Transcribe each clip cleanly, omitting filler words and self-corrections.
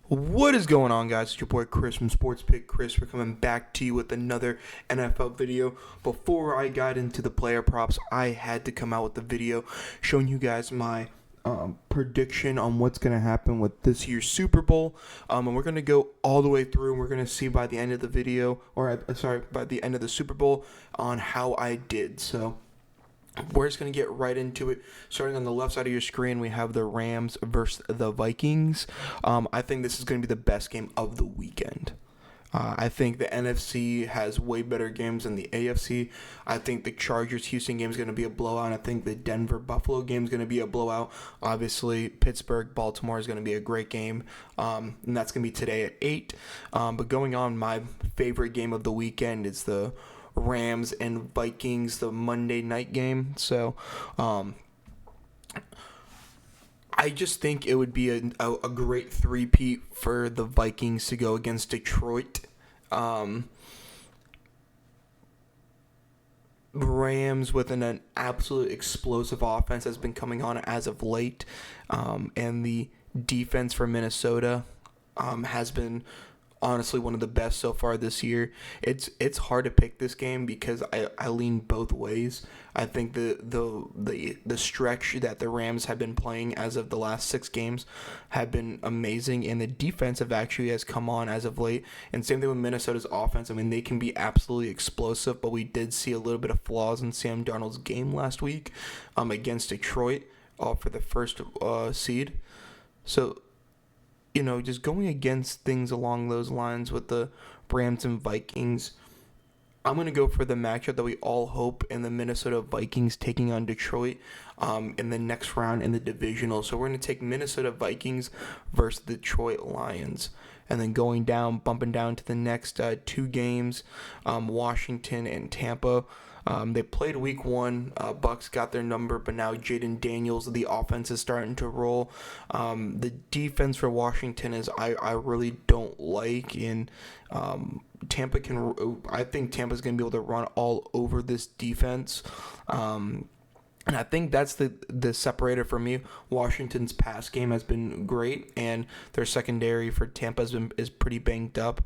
What is going on, guys? It's your boy Chris from Sports Pick Chris. We're coming back to you with another NFL video. Before I got into the player props, I had to come out with the video showing you guys my prediction on what's going to happen with this year's Super Bowl. And we're going to go all the way through, and we're going to see by the end of the video, by the end of the Super Bowl, on how I did. So we're just going to get right into it. Starting on the left side of your screen, we have the Rams versus the Vikings. I think this is going to be the best game of the weekend. I think the NFC has way better games than the AFC. I think the Chargers-Houston game is going to be a blowout. I think the Denver-Buffalo game is going to be a blowout. Obviously, Pittsburgh-Baltimore is going to be a great game, and that's going to be today at 8. But going on, my favorite game of the weekend is the Rams and Vikings, the Monday night game. So I just think it would be a great three-peat for the Vikings to go against Detroit. Rams with an absolute explosive offense has been coming on as of late, and the defense for Minnesota has been honestly one of the best so far this year. It's hard to pick this game because I lean both ways. I think the stretch that the Rams have been playing as of the last 6 games have been amazing, and the defensive actually has come on as of late. And same thing with Minnesota's offense. I mean, they can be absolutely explosive, but we did see a little bit of flaws in Sam Darnold's game last week against Detroit for the first seed. So just going against things along those lines with the Rams and Vikings, I'm going to go for the matchup that we all hope in the Minnesota Vikings taking on Detroit in the next round in the divisional. So we're going to take Minnesota Vikings versus Detroit Lions. And then bumping down to the next 2 games, Washington and Tampa. They played week 1. Bucks got their number, but now Jaden Daniels, the offense is starting to roll. The defense for Washington is I really don't like, and I think Tampa's going to be able to run all over this defense. And I think that's the separator for me. Washington's pass game has been great, and their secondary for Tampa is pretty banged up.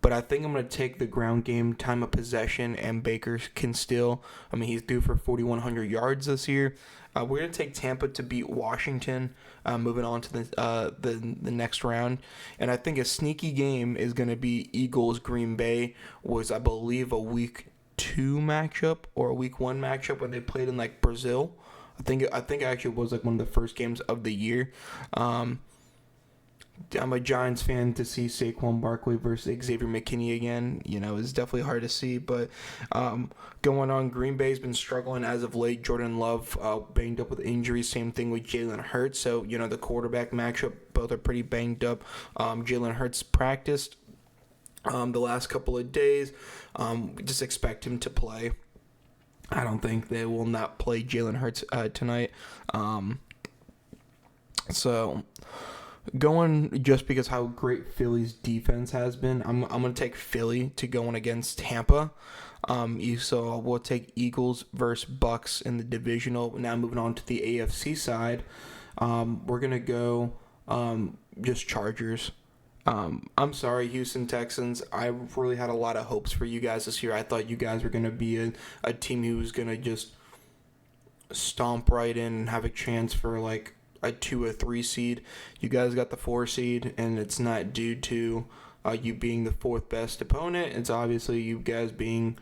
But I think I'm going to take the ground game, time of possession, and Baker can still. I mean, he's due for 4,100 yards this year. We're going to take Tampa to beat Washington, moving on to the next round. And I think a sneaky game is going to be Eagles-Green Bay, was, I believe, a week 2 matchup or a week 1 matchup when they played in Brazil. I think it actually was one of the first games of the year. I'm a Giants fan. To see Saquon Barkley versus Xavier McKinney again, is definitely hard to see. But going on, Green Bay's been struggling as of late. Jordan Love banged up with injuries. Same thing with Jalen Hurts. So the quarterback matchup, both are pretty banged up. Jalen Hurts practiced the last couple of days. We just expect him to play. I don't think they will not play Jalen Hurts tonight. So going just because how great Philly's defense has been, I'm going to take Philly to going against Tampa. So we'll take Eagles versus Bucks in the divisional. Now moving on to the AFC side, we're going to go just Chargers. I'm sorry, Houston Texans. I really had a lot of hopes for you guys this year. I thought you guys were going to be a team who was going to just stomp right in and have a chance for a 2 or 3 seed. You guys got the 4 seed, and it's not due to you being the 4th best opponent. It's obviously you guys being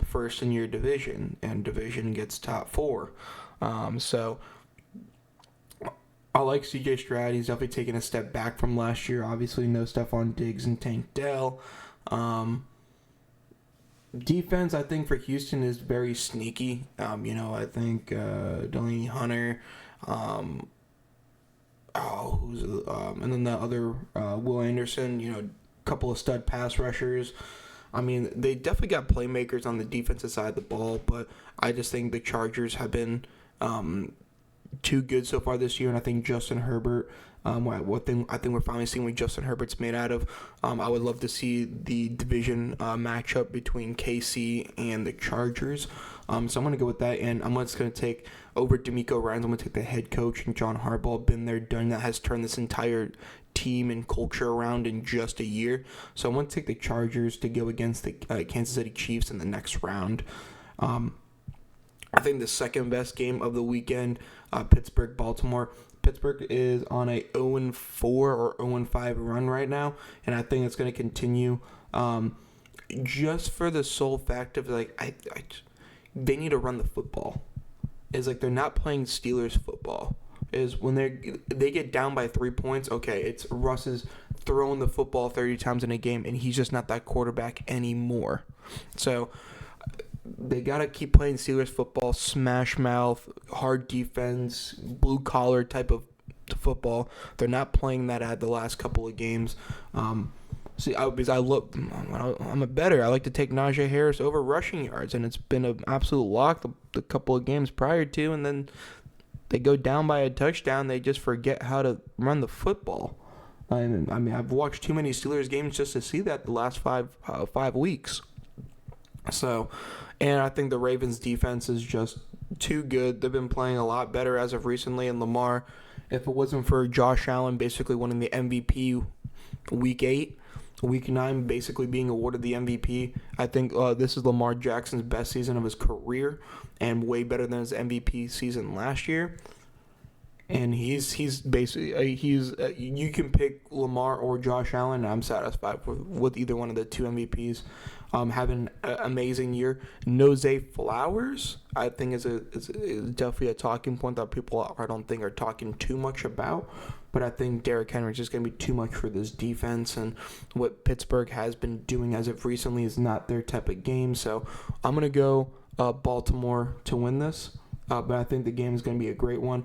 first in your division, and division gets top 4. So I like C.J. Stroud. He's definitely taken a step back from last year. Obviously, no Stephon Diggs and Tank Dell. Defense, I think, for Houston is very sneaky. I think Delaney Hunter, and then the other Will Anderson, couple of stud pass rushers. I mean, they definitely got playmakers on the defensive side of the ball, but I just think the Chargers have been too good so far this year, and I think Justin Herbert. I think we're finally seeing what Justin Herbert's made out of. I would love to see the division matchup between KC and the Chargers. So I'm going to go with that, and I'm just going to take over DeMeco Ryans. I'm going to take the head coach and John Harbaugh. Been there, done that. Has turned this entire team and culture around in just a year. So I'm going to take the Chargers to go against the Kansas City Chiefs in the next round. I think the second best game of the weekend, Pittsburgh-Baltimore. Pittsburgh is on a 0-4 or 0-5 run right now, and I think it's going to continue. Just for the sole fact of they need to run the football. It's like they're not playing Steelers football. Is when they get down by 3 points. Okay, it's Russ is throwing the football 30 times in a game, and he's just not that quarterback anymore. So they got to keep playing Steelers football, smash mouth, hard defense, blue collar type of football. They're not playing that at the last couple of games. Because I'm a bettor. I like to take Najee Harris over rushing yards, and it's been an absolute lock the couple of games prior to, and then they go down by a touchdown. They just forget how to run the football. I mean, I've watched too many Steelers games just to see that the last 5 weeks. So, and I think the Ravens defense is just too good. They've been playing a lot better as of recently. And Lamar, if it wasn't for Josh Allen basically winning the MVP Week 8, Week 9 basically being awarded the MVP, I think this is Lamar Jackson's best season of his career and way better than his MVP season last year. And he's basically you can pick Lamar or Josh Allen. And I'm satisfied with either one of the two MVPs. Having an amazing year. Nose Flowers, I think is definitely a talking point that people I don't think are talking too much about. But I think Derrick Henry is just going to be too much for this defense, and what Pittsburgh has been doing as of recently is not their type of game. So I'm going to go Baltimore to win this, but I think the game is going to be a great one.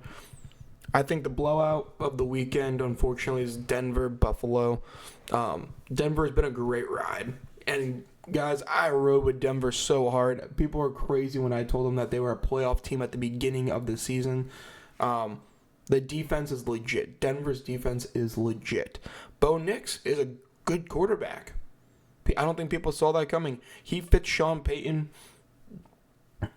I think the blowout of the weekend, unfortunately, is Denver-Buffalo. Denver has been a great ride. And, guys, I rode with Denver so hard. People are crazy when I told them that they were a playoff team at the beginning of the season. The defense is legit. Denver's defense is legit. Bo Nix is a good quarterback. I don't think people saw that coming. He fits Sean Payton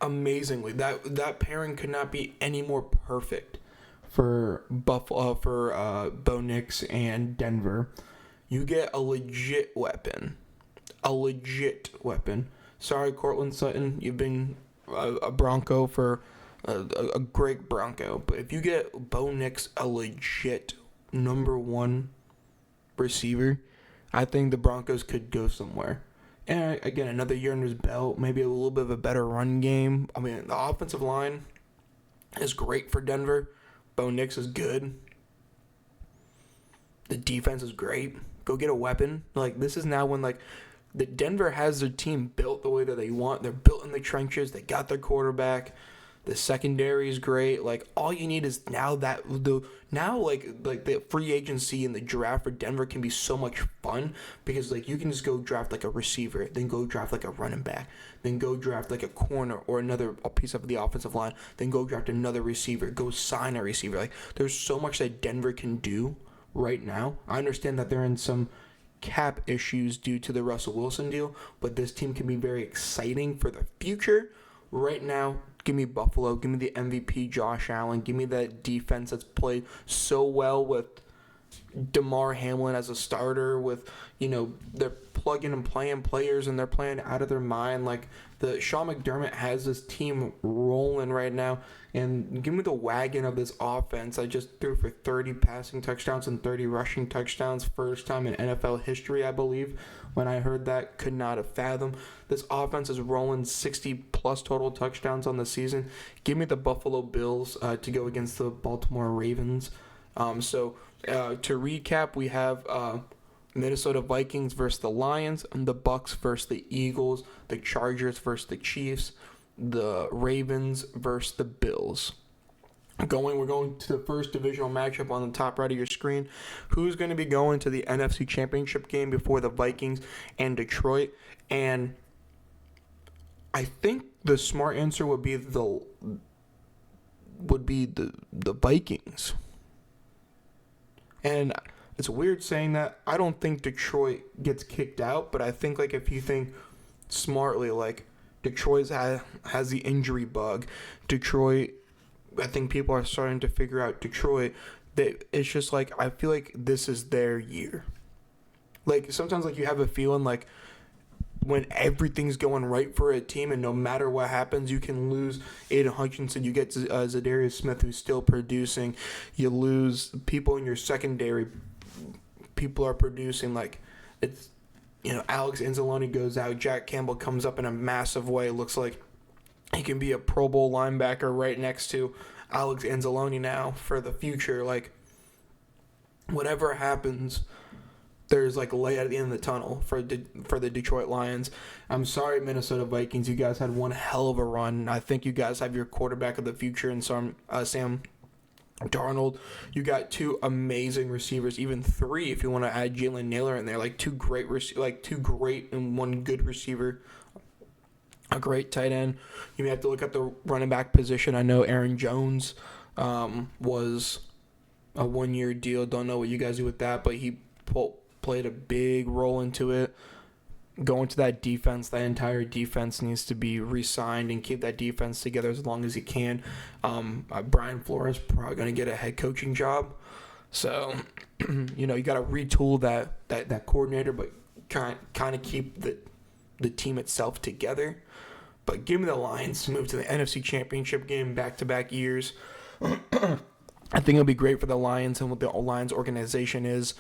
amazingly. That pairing could not be any more perfect for Bo Nix and Denver. You get a legit weapon. Sorry, Cortland Sutton, you've been a Bronco for a great Bronco, but if you get Bo Nix a legit number one receiver, I think the Broncos could go somewhere. And again, another year under his belt, maybe a little bit of a better run game. I mean, the offensive line is great for Denver. Bo Nix is good. The defense is great. Go get a weapon. This is now when the Denver has their team built the way that they want. They're built in the trenches. They got their quarterback. The secondary is great. All you need is now the free agency and the draft for Denver can be so much fun because you can just go draft a receiver, then go draft a running back, then go draft a corner or a piece of the offensive line, then go draft another receiver, go sign a receiver. There's so much that Denver can do right now. I understand that they're in some cap issues due to the Russell Wilson deal, but this team can be very exciting for the future. Right now, give me Buffalo. Give me the MVP Josh Allen. Give me that defense that's played so well with DeMar Hamlin as a starter. With they're plugging and playing players and they're playing out of their mind. The Sean McDermott has this team rolling right now. And give me the wagon of this offense. I just threw for 30 passing touchdowns and 30 rushing touchdowns. First time in NFL history, I believe. When I heard that, could not have fathomed. This offense is rolling 60-plus total touchdowns on the season. Give me the Buffalo Bills to go against the Baltimore Ravens. To recap, we have Minnesota Vikings versus the Lions, and the Bucks versus the Eagles, the Chargers versus the Chiefs, the Ravens versus the Bills. We're going to the first divisional matchup on the top right of your screen. Who's going to be going to the NFC Championship game before the Vikings and Detroit? And I think the smart answer would be the would be the Vikings. And it's weird saying that. I don't think Detroit gets kicked out, but I think like if you think smartly, like Detroit has the injury bug. Detroit, I think people are starting to figure out Detroit. That it's just like I feel like this is their year. Like sometimes like you have a feeling like when everything's going right for a team and no matter what happens, you can lose Aiden Hutchinson. You get Zadarius Smith, who's still producing. You lose people in your secondary. People are producing. Like, it's, Alex Anzalone goes out. Jack Campbell comes up in a massive way. It looks like he can be a Pro Bowl linebacker right next to Alex Anzalone now for the future. Like, whatever happens, there's like light at the end of the tunnel for the Detroit Lions. I'm sorry, Minnesota Vikings. You guys had one hell of a run. I think you guys have your quarterback of the future in Sam Darnold. You got two amazing receivers, even three if you want to add Jalen Naylor in there. Like two great and one good receiver. A great tight end. You may have to look at the running back position. I know Aaron Jones was a 1-year deal. Don't know what you guys do with that, but he played a big role into it. Going to that defense, that entire defense needs to be re-signed and keep that defense together as long as he can. Brian Flores probably going to get a head coaching job. So, you got to retool that coordinator, but kind of keep the team itself together. But give me the Lions to move to the NFC Championship game back-to-back years. I think it'll be great for the Lions and what the Lions organization is.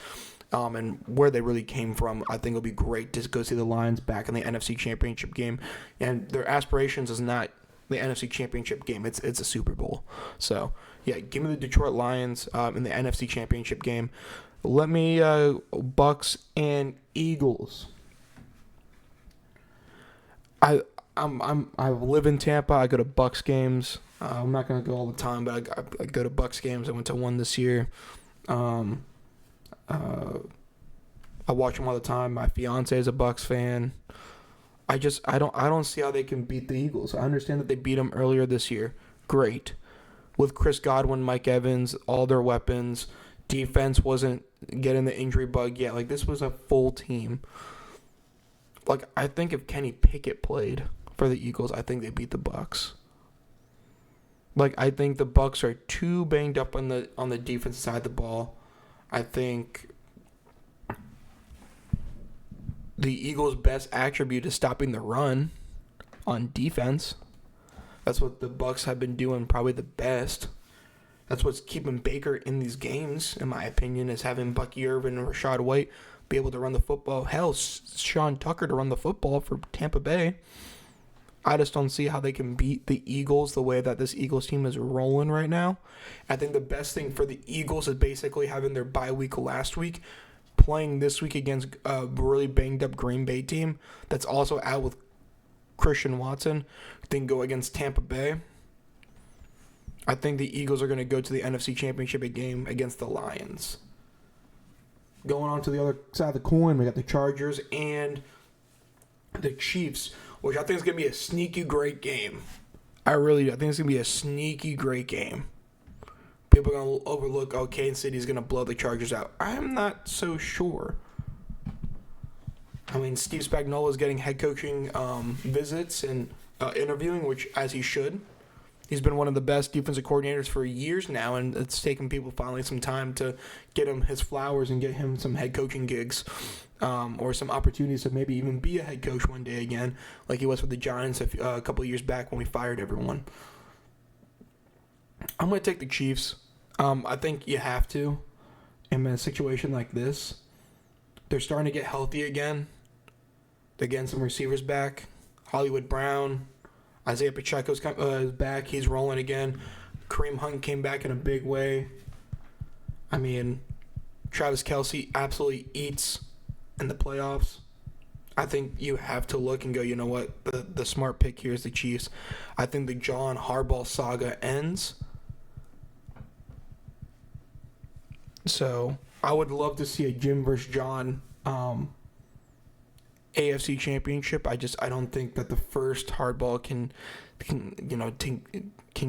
And where they really came from. I think it'll be great to go see the Lions back in the NFC Championship game. And their aspirations is not the NFC Championship game. It's a Super Bowl. So, yeah, give me the Detroit Lions in the NFC Championship game. Let me Bucks and Eagles. I live in Tampa. I go to Bucks games. I'm not gonna go all the time, but I go to Bucks games. I went to one this year. I watch them all the time. My fiance is a Bucks fan. I don't see how they can beat the Eagles. I understand that they beat them earlier this year. Great. With Chris Godwin, Mike Evans, all their weapons. Defense wasn't getting the injury bug yet. Like, this was a full team. Like, I think if Kenny Pickett played for the Eagles, I think they beat the Bucks. Like, I think the Bucks are too banged up on the defense side of the ball. I think the Eagles' best attribute is stopping the run on defense. That's what the Bucks have been doing probably the best. That's what's keeping Baker in these games, in my opinion, is having Bucky Irvin and Rashad White be able to run the football. Hell, Sean Tucker to run the football for Tampa Bay. I just don't see how they can beat the Eagles the way that this Eagles team is rolling right now. I think the best thing for the Eagles is basically having their bye week last week, playing this week against a really banged-up Green Bay team that's also out with Christian Watson, then go against Tampa Bay. I think the Eagles are going to go to the NFC Championship game against the Lions. Going on to the other side of the coin, we got the Chargers and the Chiefs, which I think is going to be a sneaky great game. I think it's going to be a sneaky great game. People are going to overlook, Kansas City is going to blow the Chargers out. I'm not so sure. I mean, Steve Spagnuolo is getting head coaching visits and interviewing, which as he should. He's been one of the best defensive coordinators for years now, and it's taken people finally some time to get him his flowers and get him some head coaching gigs or some opportunities to maybe even be a head coach one day again, like he was with the Giants a couple of years back when we fired everyone. I'm going to take the Chiefs. I think you have to in a situation like this. They're starting to get healthy again. They're getting some receivers back. Hollywood Brown. Isaiah Pacheco's back. He's rolling again. Kareem Hunt came back in a big way. I mean, Travis Kelce absolutely eats in the playoffs. I think you have to look and go, you know what? The smart pick here is the Chiefs. I think the John Harbaugh saga ends. So I would love to see a Jim versus John AFC Championship. I don't think that the first hardball can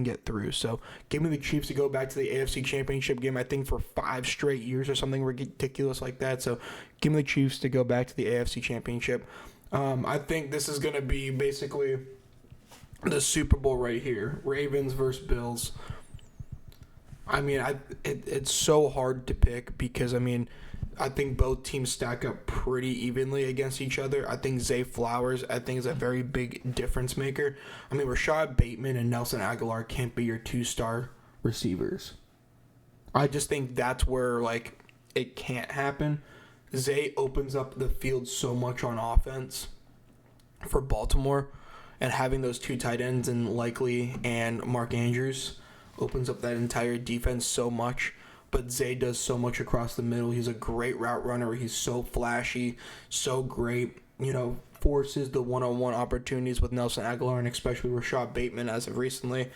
get through. So give me the Chiefs to go back to the AFC Championship game. I think for 5 straight years or something ridiculous like that. So give me the Chiefs to go back to the AFC Championship. I think this is going to be basically the Super Bowl right here. Ravens versus Bills. I mean, it's so hard to pick because, I mean, I think both teams stack up pretty evenly against each other. I think Zay Flowers, I think, is a very big difference maker. I mean, Rashad Bateman and Nelson Aguilar can't be your 2-star receivers. I just think that's where, like, it can't happen. Zay opens up the field so much on offense for Baltimore, and having those 2 tight ends in Likely and Mark Andrews opens up that entire defense so much. But Zay does so much across the middle. He's a great route runner. He's so flashy, so great. Forces the one-on-one opportunities with Nelson Aguilar and especially Rashad Bateman as of recently.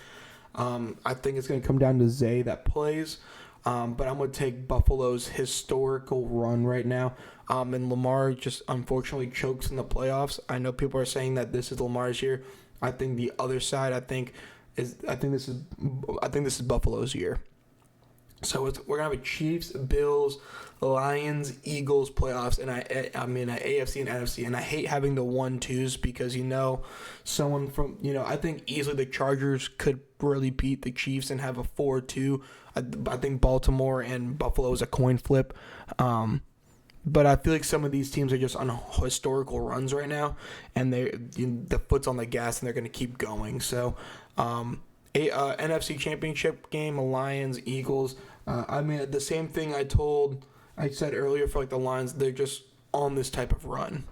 I think it's going to come down to Zay that plays. But I'm going to take Buffalo's historical run right now. And Lamar just unfortunately chokes in the playoffs. I know people are saying that this is Lamar's year. I think the other side, I think this is Buffalo's year. So we're gonna have a Chiefs, Bills, Lions, Eagles playoffs, and I mean AFC and NFC. And I hate having the 1-2s because someone from I think easily the Chargers could really beat the Chiefs and have a 4-2. I think Baltimore and Buffalo is a coin flip. But I feel like some of these teams are just on historical runs right now, and the foot's on the gas and they're gonna keep going. So. NFC Championship game, Lions, Eagles. I mean, the same thing I said earlier for like the Lions. They're just on this type of run.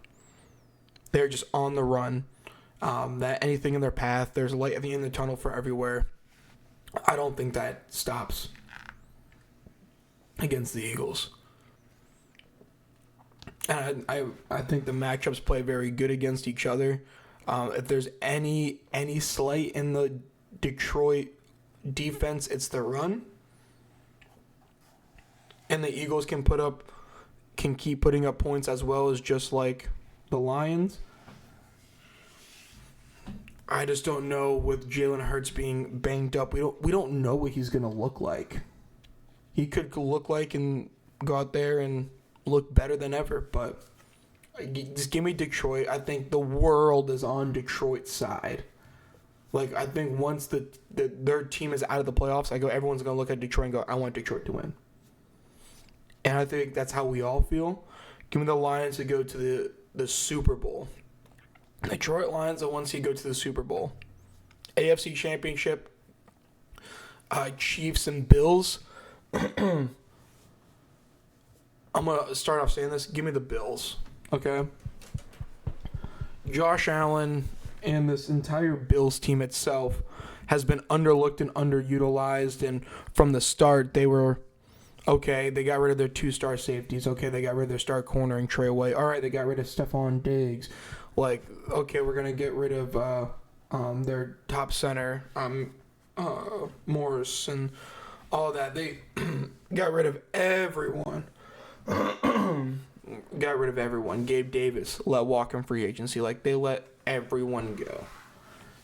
They're just on the run. That anything in their path, there's a light at the end of the tunnel for everywhere. I don't think that stops against the Eagles. And I think the matchups play very good against each other. If there's any slight in the Detroit defense, it's the run, and the Eagles can keep putting up points as well as just like the Lions. I just don't know with Jalen Hurts being banged up. We don't know what he's gonna look like. He could look like and go out there and look better than ever, but just give me Detroit. I think the world is on Detroit's side. Like, I think once their team is out of the playoffs, everyone's going to look at Detroit and go, I want Detroit to win. And I think that's how we all feel. Give me the Lions to go to the Super Bowl. Detroit Lions, the ones who go to the Super Bowl. AFC Championship, Chiefs and Bills. I'm going to start off saying this. Give me the Bills, okay? Josh Allen and this entire Bills team itself has been underlooked and underutilized. And from the start, they were, okay, they got rid of their 2-star safeties. Okay, they got rid of their star corner and Trey White. All right, they got rid of Stephon Diggs. Like, okay, we're going to get rid of their top center, Morris, and all that. They got rid of everyone. Got rid of everyone. Gabe Davis let walk in free agency. Like, they let everyone go.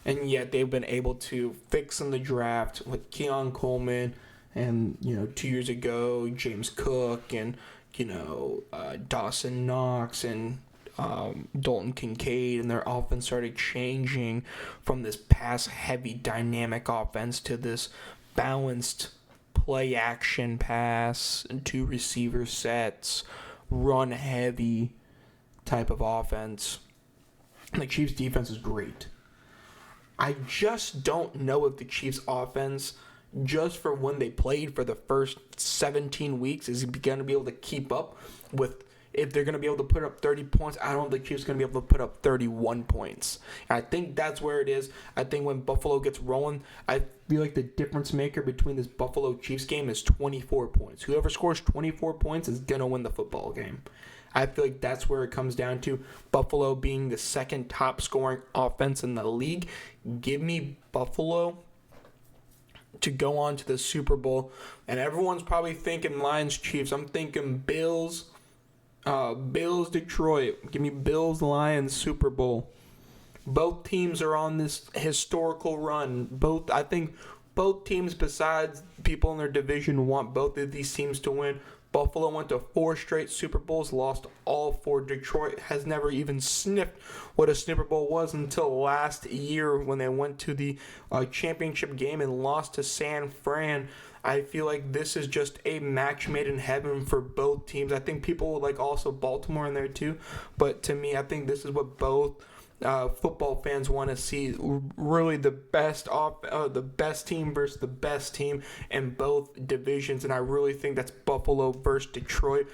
And yet they've been able to fix in the draft with Keon Coleman and, 2 years ago, James Cook and, Dawson Knox and Dalton Kincaid, and their offense started changing from this pass-heavy dynamic offense to this balanced play-action pass, 2 receiver sets, run-heavy type of offense. The Chiefs' defense is great. I just don't know if the Chiefs' offense, just for when they played for the first 17 weeks, is going to be able to keep up with, if they're going to be able to put up 30 points. I don't think the Chiefs are going to be able to put up 31 points. And I think that's where it is. I think when Buffalo gets rolling, I feel like the difference maker between this Buffalo Chiefs game is 24 points. Whoever scores 24 points is going to win the football game. I feel like that's where it comes down to. Buffalo being the second top scoring offense in the league. Give me Buffalo to go on to the Super Bowl. And everyone's probably thinking Lions, Chiefs. I'm thinking Bills, Bills, Detroit. Give me Bills, Lions, Super Bowl. Both teams are on this historical run. I think both teams, besides people in their division, want both of these teams to win. Buffalo went to 4 straight Super Bowls, lost all 4. Detroit has never even sniffed what a Super Bowl was until last year when they went to the championship game and lost to San Fran. I feel like this is just a match made in heaven for both teams. I think people would like also Baltimore in there too, but to me, I think this is what both football fans want to see. Really, the best team versus the best team in both divisions, and I really think that's Buffalo versus Detroit.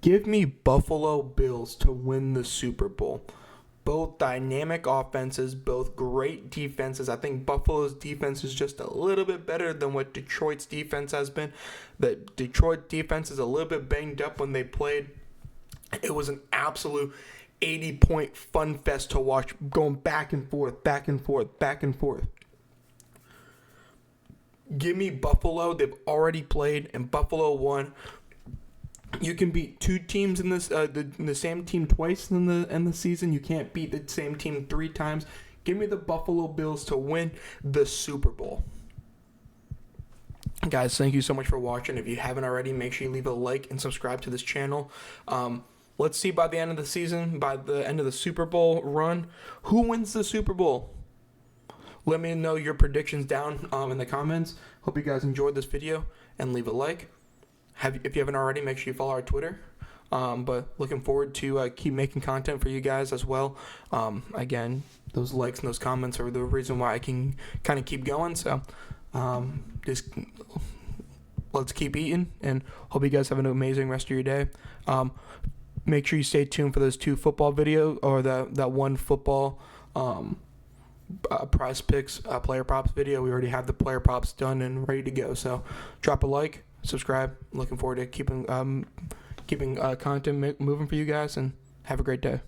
Give me Buffalo Bills to win the Super Bowl. Both dynamic offenses, both great defenses. I think Buffalo's defense is just a little bit better than what Detroit's defense has been. The Detroit defense is a little bit banged up when they played. It was an absolute 80-point fun fest to watch, going back and forth, back and forth, back and forth. Give me Buffalo. They've already played, and Buffalo won. You can beat 2 teams in this the same team twice in the season. You can't beat the same team 3 times. Give me the Buffalo Bills to win the Super Bowl. Guys, thank you so much for watching. If you haven't already, make sure you leave a like and subscribe to this channel. Let's see by the end of the season, by the end of the Super Bowl run, who wins the Super Bowl. Let me know your predictions down in the comments. Hope you guys enjoyed this video and leave a like. If you haven't already, make sure you follow our Twitter. But looking forward to keep making content for you guys as well. Again, those likes and those comments are the reason why I can kind of keep going. So just let's keep eating, and hope you guys have an amazing rest of your day. Make sure you stay tuned for those 2 football videos, or that 1 football prize picks player props video. We already have the player props done and ready to go. So drop a like, subscribe. Looking forward to keeping content moving for you guys, and have a great day.